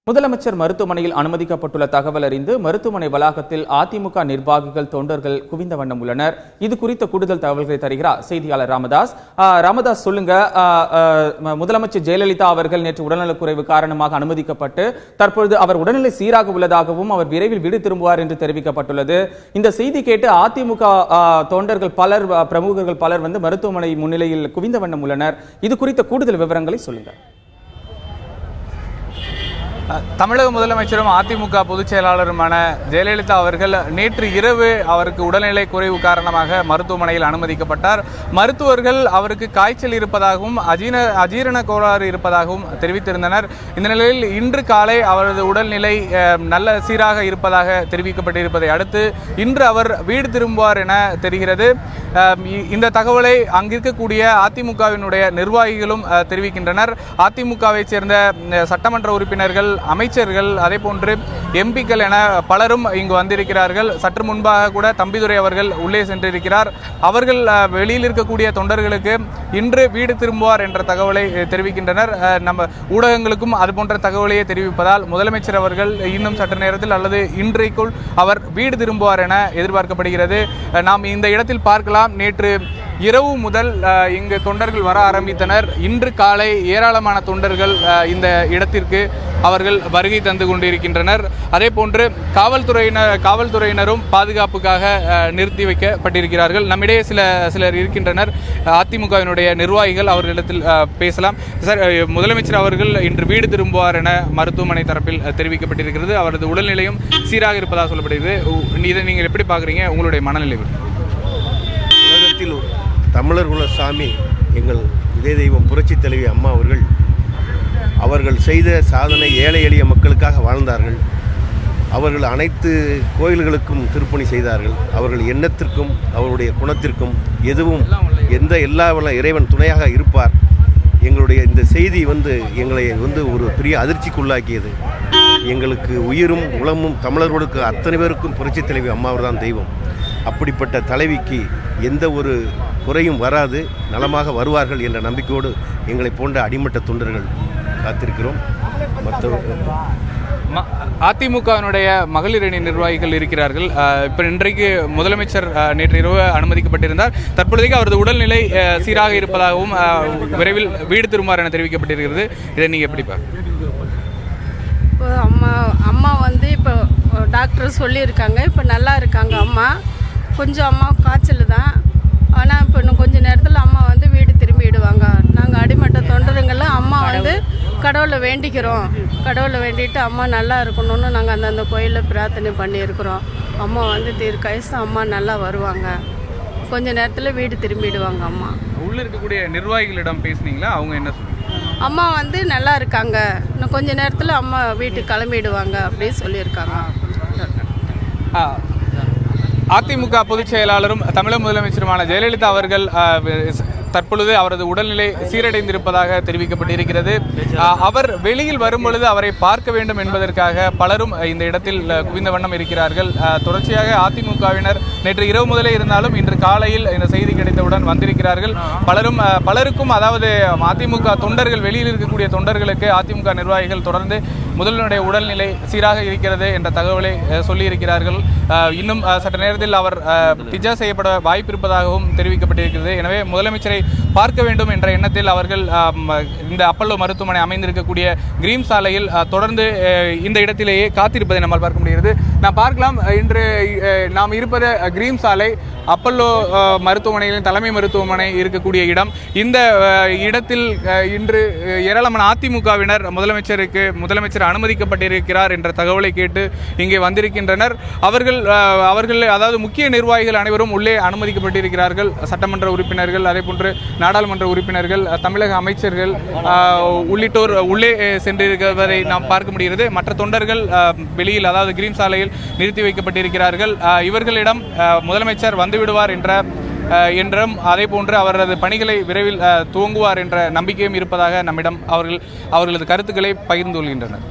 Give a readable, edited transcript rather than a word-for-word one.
முதலமைச்சர் மருத்துவமனையில் அனுமதிக்கப்பட்டுள்ள தகவல் அறிந்து மருத்துவமனை வளாகத்தில் அதிமுக நிர்வாகிகள் தொண்டர்கள் குவிந்த வண்ணம் உள்ளனர். இது குறித்த கூடுதல் தகவல்களை தருகிறார் செய்தியாளர் ராமதாஸ். ராமதாஸ், சொல்லுங்க. முதலமைச்சர் ஜெயலலிதா அவர்கள் நேற்று உடல்நலக்குறைவு காரணமாக அனுமதிக்கப்பட்டு தற்பொழுது அவர் உடல்நிலை சீராக உள்ளதாகவும் அவர் விரைவில் வீடு திரும்புவார் என்று தெரிவிக்கப்பட்டுள்ளது. இந்த செய்தி கேட்டு அதிமுக தொண்டர்கள் பலர், பிரமுகர்கள் பலர் மருத்துவமனை முன்னிலையில் குவிந்த வண்ணம் உள்ளனர். இது குறித்த கூடுதல் விவரங்களை சொல்லுங்க. தமிழக முதலமைச்சரும் அதிமுக பொதுச் செயலாளருமான ஜெயலலிதா அவர்கள் நேற்று இரவு அவருக்கு உடல்நிலை குறைவு காரணமாக மருத்துவமனையில் அனுமதிக்கப்பட்டார். மருத்துவர்கள் அவருக்கு காய்ச்சல் இருப்பதாகவும் அஜீரண கோளாறு இருப்பதாகவும் தெரிவித்திருந்தனர். இந்த நிலையில் இன்று காலை அவரது உடல்நிலை நல்ல சீராக இருப்பதாக தெரிவிக்கப்பட்டிருப்பதை அடுத்து இன்று அவர் வீடு திரும்புவார் என தெரிகிறது. இந்த தகவலை அங்கிருக்கக்கூடிய அதிமுகவினுடைய நிர்வாகிகளும் தெரிவிக்கின்றனர். அதிமுகவை சேர்ந்த சட்டமன்ற உறுப்பினர்கள், அமைச்சர்கள், அதே போன்று எம்பிக்கள் என பலரும் இங்கு வந்திருக்கிறார்கள். சற்று முன்பாக கூட தம்பிதுரை அவர்கள் உள்ளே சென்றிருக்கிறார். அவர்கள் வெளியில் இருக்கக்கூடிய தொண்டர்களுக்கு இன்று வீடு திரும்புவார் என்ற தகவலை தெரிவிக்கின்றனர். நம்ம ஊடகங்களுக்கும் அது போன்ற தகவலையே தெரிவிப்பதால் முதலமைச்சர் அவர்கள் இன்னும் சற்று நேரத்தில் அல்லது இன்றைக்குள் அவர் வீடு திரும்புவார் என எதிர்பார்க்கப்படுகிறது. நாம் இந்த இடத்தில் பார்க்கலாம். நேற்று இரவு முதல் இங்கு தொண்டர்கள் வர ஆரம்பித்தனர். இன்று காலை ஏராளமான தொண்டர்கள் இந்த இடத்திற்கு அவர்கள் வருகை தந்து கொண்டிருக்கின்றனர். அதே போன்று காவல்துறையினரும் பாதுகாப்புக்காக நிறுத்தி வைக்கப்பட்டிருக்கிறார்கள். நம்மிடையே சிலர் இருக்கின்றனர், அதிமுகவினுடைய நிர்வாகிகள். அவர்களிடத்தில் பேசலாம். சார், முதலமைச்சர் அவர்கள் இன்று வீடு திரும்புவார் என மருத்துவமனை தரப்பில் தெரிவிக்கப்பட்டிருக்கிறது. அவரது உடல்நிலையும் சீராக இருப்பதாக சொல்லப்படுகிறது. இதை நீங்கள் எப்படி பார்க்குறீங்க? உங்களுடைய மனநிலை? உலகத்தில் தமிழர் குல சாமி எங்கள் இதய தெய்வம் புரட்சித் தலைவி அம்மா அவர்கள் செய்த சாதனை ஏழை எளிய மக்களுக்காக வாழ்ந்தார்கள். அவர்கள் அனைத்து கோயில்களுக்கும் திருப்பணி செய்தார்கள். அவர்கள் எண்ணத்திற்கும் அவருடைய குணத்திற்கும் எதுவும் எல்லா இறைவன் துணையாக இருப்பார். எங்களுடைய இந்த செய்தி எங்களை ஒரு பெரிய அதிர்ச்சிக்குள்ளாக்கியது. எங்களுக்கு உயிரும் உளமும் தமிழர்களுக்கு அத்தனை பேருக்கும் புரட்சித் தலைவி அம்மாவர் தான் தெய்வம். அப்படிப்பட்ட தலைவிக்கு எந்த ஒரு குறையும் வராது, நலமாக வருவார்கள் என்ற நம்பிக்கையோடு எங்களை போன்ற அடிமட்ட தொண்டர்கள் காத்திருக்கிறோம். அதிமுகவினுடைய மகளிர் அணி நிர்வாகிகள் இருக்கிறார்கள். இப்போ இன்றைக்கு முதலமைச்சர் நேற்று இரவு அனுமதிக்கப்பட்டிருந்தார். தற்பொழுதைக்கு அவரது உடல்நிலை சீராக இருப்பதாகவும் விரைவில் வீடு திரும்புவார் என தெரிவிக்கப்பட்டிருக்கிறது. இதை நீங்கள் எப்படி பார்க்க? இப்போ அம்மா இப்போ டாக்டர் சொல்லியிருக்காங்க. இப்போ நல்லா இருக்காங்க அம்மா. கொஞ்சம் அம்மா காய்ச்சல் தான். ஆனால் இப்போ இன்னும் கொஞ்சம் நேரத்தில் அம்மா வீடு திரும்பிடுவாங்க. நாங்கள் அடிமட்ட தொண்டருங்கெல்லாம் அம்மா கடவுளை வேண்டிக்கிறோம். கடவுளை வேண்டிட்டு அம்மா நல்லா இருக்கணும்னு நாங்கள் அந்தந்த கோயிலில் பிரார்த்தனை பண்ணியிருக்கிறோம். அம்மா தீர்க்காயசு அம்மா நல்லா வருவாங்க. கொஞ்ச நேரத்தில் வீடு திரும்பிடுவாங்க அம்மா. உள்ளே இருக்கக்கூடிய நிர்வாகிகளிடம் பேசுனீங்களா? அவங்க என்ன சொல்லுங்க? அம்மா நல்லா இருக்காங்க, இன்னும் கொஞ்ச நேரத்தில் அம்மா வீட்டுக்கு கிளம்பிடுவாங்க அப்படின்னு சொல்லியிருக்காங்க. அதிமுக பொதுச் செயலாளரும் தமிழக முதலமைச்சருமான ஜெயலலிதா அவர்கள் தற்பொழுது அவரது உடல்நிலை சீரடைந்திருப்பதாக தெரிவிக்கப்பட்டிருக்கிறது. அவர் வெளியில் வரும்பொழுது அவரை பார்க்க வேண்டும் என்பதற்காக பலரும் இந்த இடத்தில் குவிந்த வண்ணம் இருக்கிறார்கள். தொடர்ச்சியாக அதிமுகவினர் நேற்று இரவு முதலே இருந்தாலும் இன்று காலையில் இந்த செய்தி கிடைத்தவுடன் வந்திருக்கிறார்கள். பலருக்கும், அதாவது அதிமுக தொண்டர்கள், வெளியில் இருக்கக்கூடிய தொண்டர்களுக்கு அதிமுக நிர்வாகிகள் தொடர்ந்து முதல்வனுடைய உடல்நிலை சீராக இருக்கிறது என்ற தகவலை சொல்லியிருக்கிறார்கள். இன்னும் சற்று நேரத்தில் அவர் பிஜா செய்யப்பட வாய்ப்பு இருப்பதாகவும் தெரிவிக்கப்பட்டிருக்கிறது. எனவே முதலமைச்சரை பார்க்க வேண்டும் என்ற எண்ணத்தில் அவர்கள் இந்த அப்பல்லோ மருத்துவமனை அமைந்திருக்கக்கூடிய கிரீம் சாலையில் தொடர்ந்து இந்த இடத்திலேயே காத்திருப்பதை நம்மால் பார்க்க முடிகிறது. நாம் பார்க்கலாம், இன்று நாம் இருப்பது கிரீம் சாலை, அப்பல்லோ மருத்துவமனையில் தலைமை மருத்துவமனை இருக்கக்கூடிய இடம். இந்த இடத்தில் இன்று ஏராளமான அதிமுகவினர் முதலமைச்சர் அனுமதிக்கப்பட்டிருக்கிறார் என்ற தகவலை கேட்டு இங்கே வந்திருக்கின்றனர். அவர்கள் அதாவது முக்கிய நிர்வாகிகள் அனைவரும் உள்ளே அனுமதிக்கப்பட்டிருக்கிறார்கள். சட்டமன்ற உறுப்பினர்கள், அதே போன்று நாடாளுமன்ற உறுப்பினர்கள், தமிழக அமைச்சர்கள் உள்ளிட்டோர் உள்ளே சென்றிருப்பதை நாம் பார்க்க முடிகிறது. மற்ற தொண்டர்கள் வெளியில், அதாவது கிரீம் சாலையில் நிறுத்தி வைக்கப்பட்டிருக்கிறார்கள். இவர்களிடம் முதலமைச்சர் வந்துவிடுவார் என்றும் அதே போன்று அவரது பணிகளை விரைவில் துவங்குவார் என்ற நம்பிக்கையும் இருப்பதாக நம்மிடம் அவர்களது கருத்துக்களை பகிர்ந்து கொள்கின்றனர்.